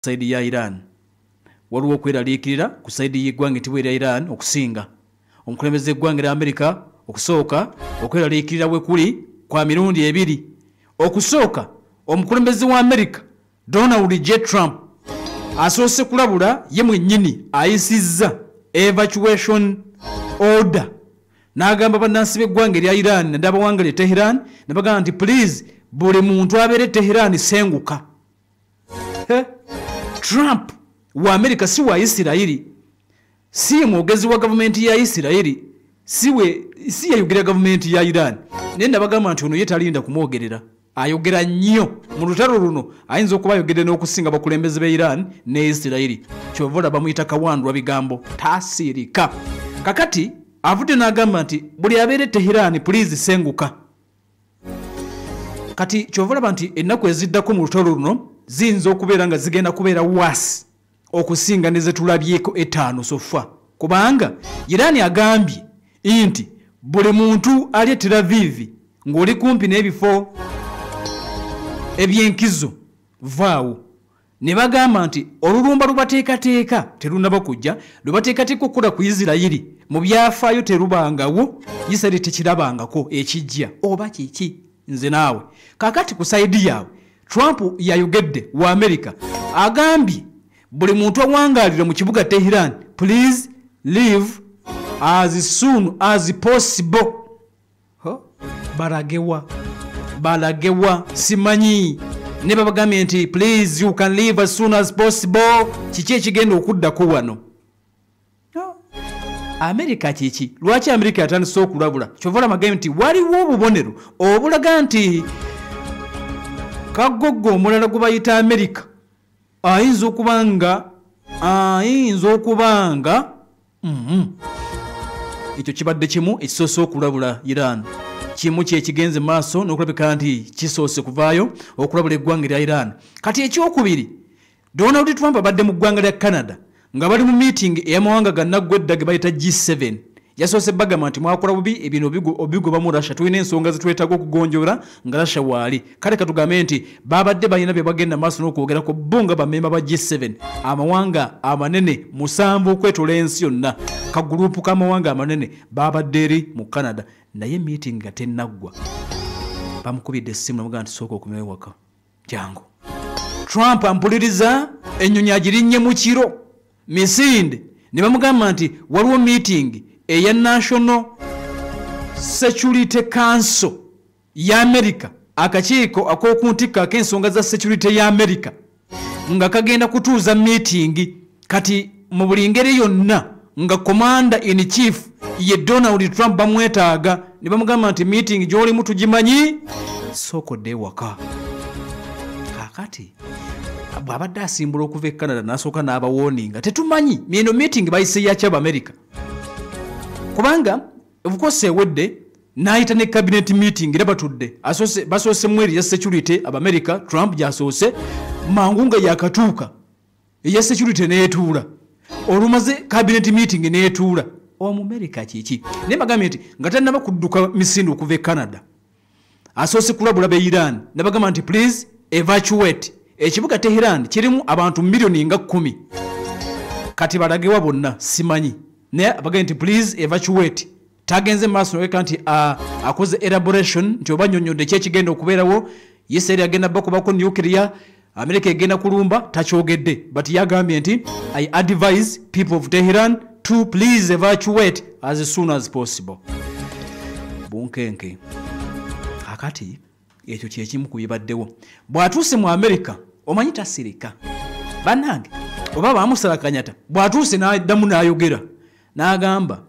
side ya Iran waliwo okweraliikirira ku side y'eggwanga etibwa erya Iran okusinga omukulembeze eggwanga lya America okusooka okweraliikirira we kuli kwa mirundi ebiri okusooka omukulembeze wa America Donald J. Trump asoose kulabula ye mwennyini ayisizza evacuation order n'agamba bannansi b'eggwanga erya Iran n'abawanga lya Tehran ne bagamba nti please buli muntu abeere Tehran senguka. Trump wa America si wa Isiraeli si mwogezi wa gavumenti ya Isiraeli si yayogera gavumenti ya Iran naye nabagamba nti ono ye talinda kumwogerera ayogera nnyo mu lutalo luno ayinza okuba ayogedde n'okusinga bakulembeze be Iran ne Isiraeli kyova bamuyita kawandwa bigambo tasirika kakati avudde n'agamba nti buli abeere Tehran please senguka kati kyova nti ennaku eziddako mu lutalo luno ziyinza okubeera nga zigenda kubeera wasi okusinga ne zetulabyeko 5 sofa kubanga Iran agambye nti buli muntu ali Tel Aviv ng'oli kumpi n'ebifo ebyenkizo vaawo ne bagamba nti olulumba lubateekateeka terunaba kujja lubateekateeka okukola ku Isiraeli mu byafaayo terubangawo Isiraeli tekirabangako ekijja oba kiki nze naawe kakati ku saidi yaabwe Trump yayogedde wa America agambye buli muntu awangaalira mu kibuga Tehran please leave as soon as possible. Balagewa simanyi ne babagambye nti please you can leave as soon as possible kiki ekigenda okuddako wano America kiki lwaki America yatandise okulabula kyovola magambye nti waliwo obubonero obulaga nti kagogo omulala gwe bayita America ayinza okubanga ekyo kibadde kimu ekisoose okulabula Iran kimu kyekigenze maaso n'okulabika nti kisoose kuvaayo okulabula eggwanga lya Iran kati ekyokubiri Donald Trump abadde mu ggwanga lya Canada nga bali mu meeting ey'amawanga gannaggwedda ge bayita G7 yasoose bagamba nti mwakola bubi ebino obigoba mu Russia tulina ensonga zitwetaaga okugonjoola nga Russia waali kale katugambe nti babadde balina bye bagenda maaso n'okwogerako bunga bammemba ba G7 amawanga amanene 7 okwetola ensi yonna kagurupu k'amawanga amanene babadde eri mu Canada naye meeting nga tennaggwa bamukubidde essimu namugamba nti sooka okumewe waka jangu Trump ampuliriza ennyonyi agirinnye mu kiro misinde ne bamugamba nti waliwo meeting eya National Security Council ya America akakiiko ak'okuntikko ak'ensonga za security ya America nga kagenda kutuuza meeting kati mu buli ngeri yonna nga commander in chief ye Donald Trump bamwetaaga ne bamugamba nti meeting gy'olimu tugimanyi sookodde waka kakati bw'abadde asimbula okuva e Canada n'asooka n'abawoninga tetumanyi eno meeting bayise yakya America kubanga obukose ewedde n'ayita ne cabinet meeting era batudde basoose mweri ya security America Trump gyasoose mangu nga yakatuuka eya security neetuula olumaze cabinet meeting neetuula omu America kiki ne bagambye nti nga tannaba kudduka misinde okuva e Canada asoose kulabula be Iran ne bagamba nti please evacuate ekibuga Tehran kirimu abantu milioni nga 10 kati balagewa bonna simanyi ne bagambye nti please evacuate tagenze maaso weka nti akoze elaboration nti obanyonyodde kyekigenda okubeerawo Israel agenda bakubako nuclear America egenda kulumba takyogedde but yagambye nti I advise people of Tehran to please evacuate as soon as possible bunkenke akati ekyo kyekimu kubibaddewo bw'atuuse mu America omanyi tasirika bannange oba bamusala kanyata bw'atuuse n'addamu n'ayogera n'agamba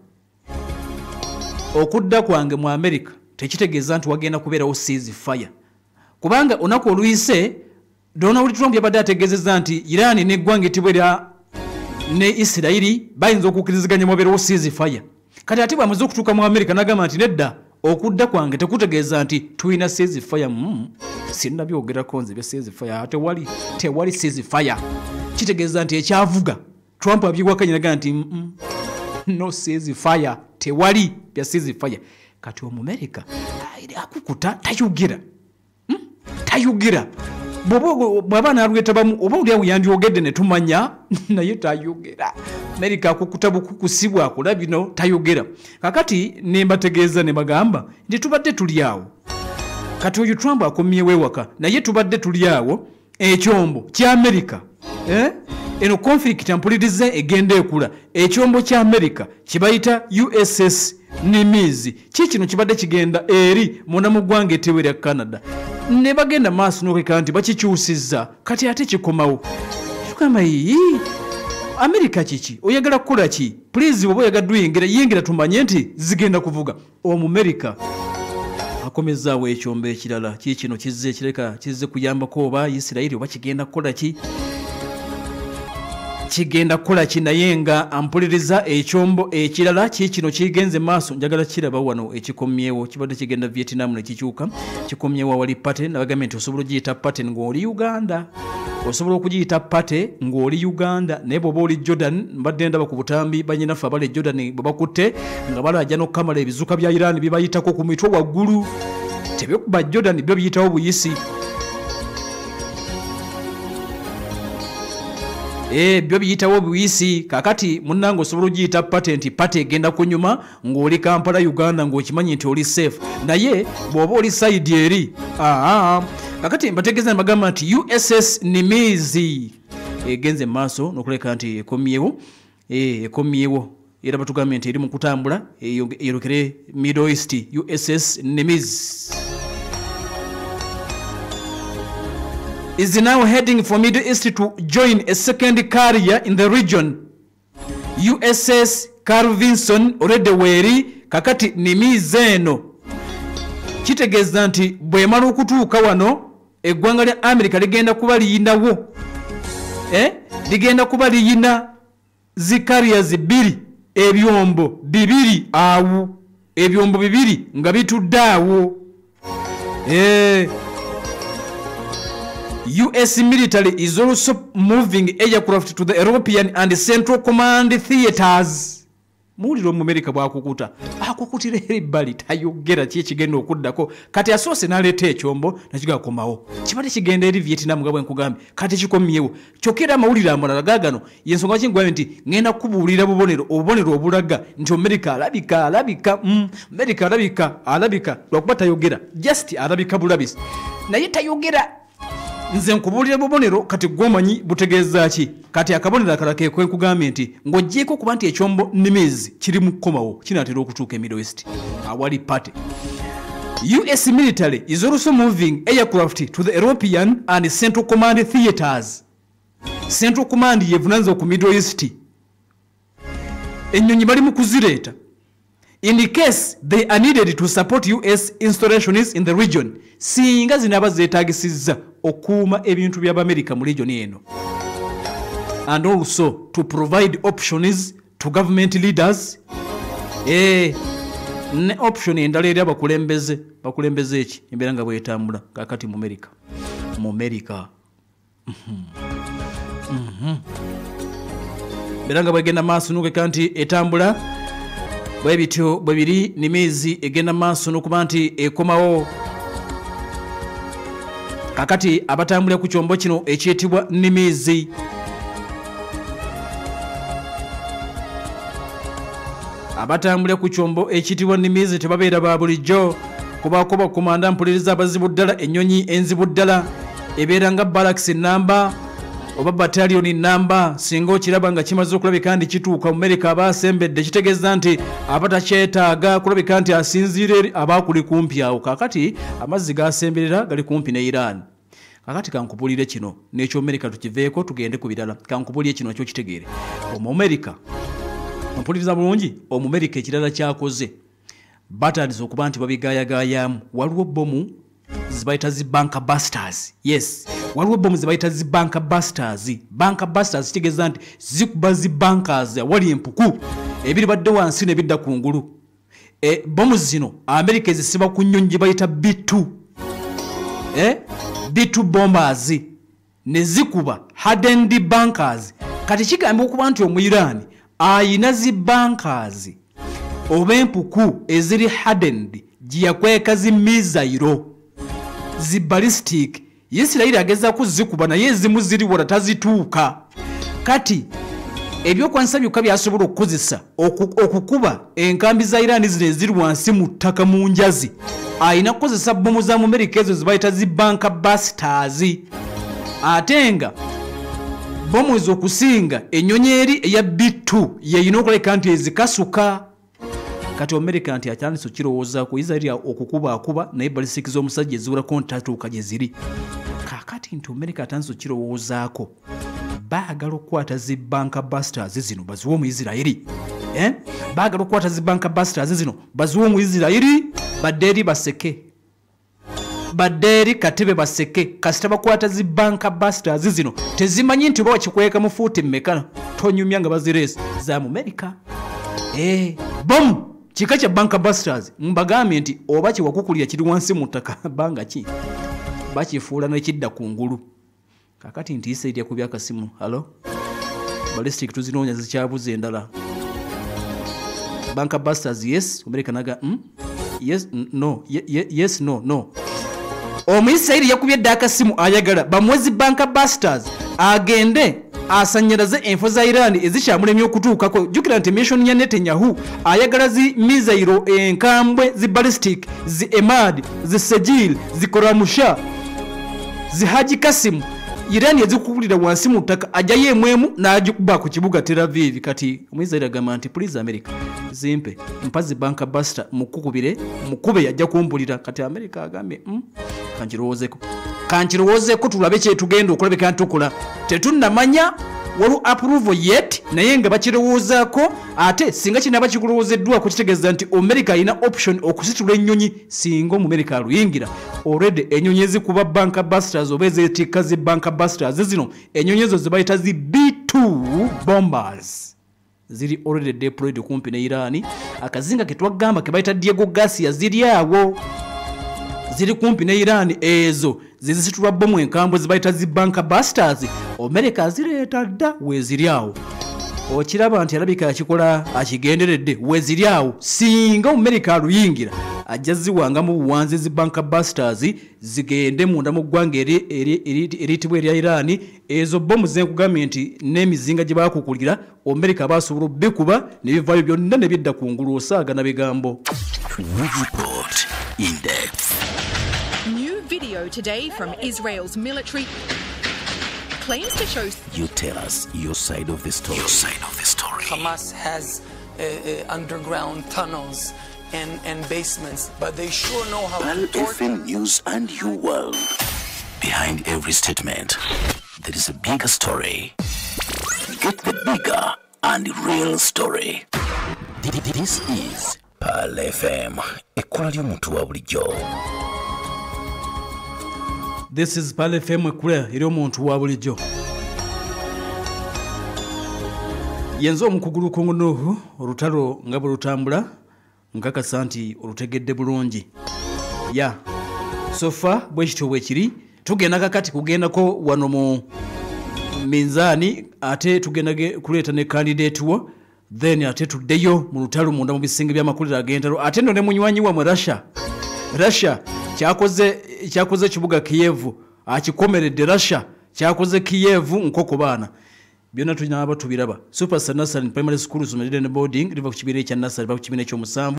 okudda kwange mu America tekitegeeza nti wagenda kubeerawo ceasefire kubanga onaku oluyise Donald Trump yabadde ategeezezza nti Iran n'eggwanga ettibwa erya ne Isiraeli bayinza okukkiriziganya mubeerawo ceasefire kati ate bw'amaze okutuuka mu America n'agamba nti nedda okudda kwange tekutegeeza nti tulina ceasefire sinnabyogerako nze bya ceasefire tewali ceasefire kitegeeza nti ekyavuga Trump abyiwakanya n'agamba nti no ceasefire tewali bya ceasefire kati America akukuta tayugira bwaba nalwetabamu oba oli awo yandyogedde ne tumanya naye tayogera. America kukusibwa akola bino tayogera. Kakati ne mbategeeza ne bagamba nti tubadde tuli awo. Kati oyo Trump akomyewo ewaka naye tubadde tuli awo ekyombo kya America. Eno conflict ampulirize egenda ekula. Ekyombo kya America kibayita USS Nimitz. Kino kibadde kigenda eri munda mu ggwanga ettewe Canada. Ne bagenda maaso n'okweka nti bakikyusizza kati ate kikomawo. Tukamba America kiki oyagala kukola ki? Please oba oyagala yingira tumanye nti zigenda kuvuga. Omumerika akomezaawo ekyombo ekirala kino kizze kuyambako oba Isirairi oba kigenda kukola ki? Kigenda kukola ki naye nga ampuliriza ekyombo ekirala kino kigenze maaso njagala kiraba wano ekikomyewo kibadde kigenda Vietnam ne kikyuka kikomyewo wali pattern nabagambye nti osobola okugiyita pattern ng'oli Uganda. Osobola okugiyita pattern ng'oli Uganda naye bw'oba oli Jordan mbadde ndaba ku butambi banyinaffe abali Jordan bwe bakutte nga balajja n'okukamala ebizuka bya Iran bibayitako ku mitwe waggulu. Tebikuba Jordan byo biyitawo buyisi. Byo biyitawo buyisi. Kakati munnange osobola okugiyita patent pate egenda kunyuma ng'oli Kampala Uganda ng'okimanyi nti oli safe naye bw'oba oli side eri kakati mbategeeza bagamba nti USS Nimitz egenze maaso n'okuleka nti ekomyewo era batugambye nti eri mu kutambula eyolekere Middle East. USS Nimitz is now heading for Middle East to join a second carrier in the region. USS Carl Vinson already weri kakati Nimitz eno kitegeeza nti bwemala okutuuka wano eggwanga lya America ligenda kuba liyinawo ligenda kuba liyina zi carriers bbiri ebyombo bibiri awo ebyombo bibiri nga bitudde awo. US military is also moving aircraft to the European and Central Command theaters. Muliro mu America bwakukuta akukutira ebbali tayogera ki ekigenda okuddako kati asoose n'aleeta ekyombo nakigakomawo kibadde kigenda eri Vietnam nga bwe nkugambye kati kikomyewo kyokera amawulire amalala gaagano yensonga kingwambye nti ngenda kubuulira obubonero obulaga nti America alabika lwakuba tayogera just alabika bulabisi naye tayogera. Nze nkubuulira bubonero kati gwomanyi butegeeza ki kati akabonero akala ke kugambye nti ng'oggyeko kuba nti ekyombo Nimitz kiri mu kkomawo kinaatera okutuuka e Middle East awali party. US military is also moving aircraft to the European and Central Command theaters. Central Command yevunanza ku Middle East. Ennyonyi bali mu kuzireeta in case they are needed to support US installations in the region. Singa zinaba zeetagisizza okuuma ebintu by'Amerika mu region eno. And also to provide options to government leaders. Ne option endala eri bakulembeze eki embeera nga bwetambula kakati mu America. Embeera nga bwegenda maaso n'okeka nti etambula bwe bityo bwe biri Nimitz egenda maaso n'okuba nti ekomawo. Kakati abatambulira ku kyombo kino ekiyitibwa Nimitz abatambulira ku kyombo ekiyitibwa Nimitz tebabeera ba bulijjo kubaako bakomanda mpuliriza abazibu ddala ennyonyi enzibu ddala ebeera nga barracks namba oba battalion namba singa okiraba nga kimaze okulabika nti kituuka mu America abaasembedde kitegeeza nti abatakyetaaga kulabika nti asinziira eri abaakuli kumpi awo. Kakati amazzi gasemberera gali kumpi ne Iran. Kakati kankubulire kino n'ekyo America tukiveeko tugende ku birala kankubulire kino ekyo kitegeere America mpuliriza bulungi America ekirala kyakoze batandise okuba nti babigaayagaayamu waliwo bomu zibayita zi banker busters. Yes, waliwo bomu zibayita zi banker busters. Banker busters kitegeeza nti zikuba zi bankers wali empuku ebiri badde wansi ne bidda ku ngulu. Bomu zino America zisiba ku nnyonyi bayita B2 B2 bombers ne zikuba hardened bankers. Kati kigamba okuba nti Omuyirani ayina zi bankers oba empuku eziri hardened gye yakweka zi mizairo zi ballistic Isirayiri agezaako zikuba naye ezimu ziri wala tazituuka. Kati ebyokwanisa byokka byasobola okukozesa okukuba enkambi za Iran zino eziri wansi mu ttaka mu njazi. Ayina kukozesa bbomu za mu Amerika ezo zibayita zi bunker busters. Ate nga bbomu ezo okusinga ennyonyi eri eya B2 yeyina okuleka nti ezikasuka. Kati Amerika nti akyandise okirowoozaako Israel okukuba naye ballistic z'omusajja eziwerako ntatuuka gye ziri. Kaakati nti Amerika atandise okirowoozaako baagala okukwata zi bunker busters zino baziwe mu Isirayiri. Baagala okukwata zi bunker busters zino baziwe mu Isirayiri badde eri baseke. Badde eri katebe baseke kasita bakwata zi bunker busters zino tezimanyi nti oba wakikweka mu fuuti mmeka tonyumya nga bazireesa za mu Amerika. Bomu kika kya bunker busters mbagambye nti oba kiwakukulira kiri wansi mu ttaka banga ki bakifuula nekidda ku ngulu. Kakati nti Israel yakubya akasimu. Hello? Ballistic tuzinoonya zikyabuze endala. Bunker busters yes. America naga yes no yes no. Omuisraeli yakubye dda akasimu ayagala bamwezi bunker busters agende asanyalaze enfo za Iran ezikyamulemye okutuukako. Jukira nti mission ya Netanyahu ayagala zi mizairo enkambwe zi ballistic zi Emad zi Sejil zi Koramusha zi Haji Kasim Iran yazikukulira wansi mu ttaka ajaye emwemu n'agikuba ku kibuga Tel Aviv. Kati Omwisraeli agamba nti please America zimpe mpazi bunker buster mukube yajja kumpulira. Kati America agambye kankirowoozeko tulabe kye tugenda okulabeka ntukola tetunnamanya walu approval yet naye nga bakirowoozaako ate singa kinaba kikulowoozeddwa kukitegeeza nti America ina option okusitula ennyonyi singa America aluyingira. Already ennyonyi ezikuba bunker busters oba ezeetikka zi bunker busters zino ennyonyi ezo zibayita zi B2 bombers ziri already deployed kumpi ne Iran. Akazinga ke twagamba ke bayita Diego Garcia ziri awo ziri kumpi ne Iran ezo zizisitulwa bomu enkambwe zibayita zi bunker busters. America azireeta dda weeziri awo. Okiraba nti alabika yakikola akigenderedde weeziri awo singa America aluyingira ajja ziwangamu buwanzi zi bunker busters zigende munda mu ggwanga eritibwa erya Iran. Ezo bomu zenkugambye nti n'emizinga gye baakukulira America baasobola obbikuba ne bivaayo byonna ne bidda ku ngulu osaaga na bigambo. Report in depth. New video today from Israel's military claims to show. You tell us your side of the story. Hamas has underground tunnels and basements, but they sure know how Pal to torture. FM News and You World. Behind every statement, there is a bigger story. Get the bigger and real story. This is Pal FM. Ekkola ly'omuntu wa bulijjo. This is Pal FM ekula eri omuntu wa bulijjo. Yenzo omukugulu kungunuhu olutalo nga bulutambula nkakasa nti olutegedde bulungi. So far bwekityo bwekiri tugenda kakati kugendako wano mu minzaani ate tugenda kuleeta ne candidate wo then ate tuddeyo mu lutalo munda mu bisinge by'amakulira ag'entalo ate nno ne munywanyi wa mu Russia kyakoze kibuga Kiev akikomeredde Russia kyakoze Kiev nkoko baana byonna tulina abatubiraba. Super Nassar Primary School Sumeride boarding liva ku kibiina ekya Nassar liva ku kibiina ekyomusanvu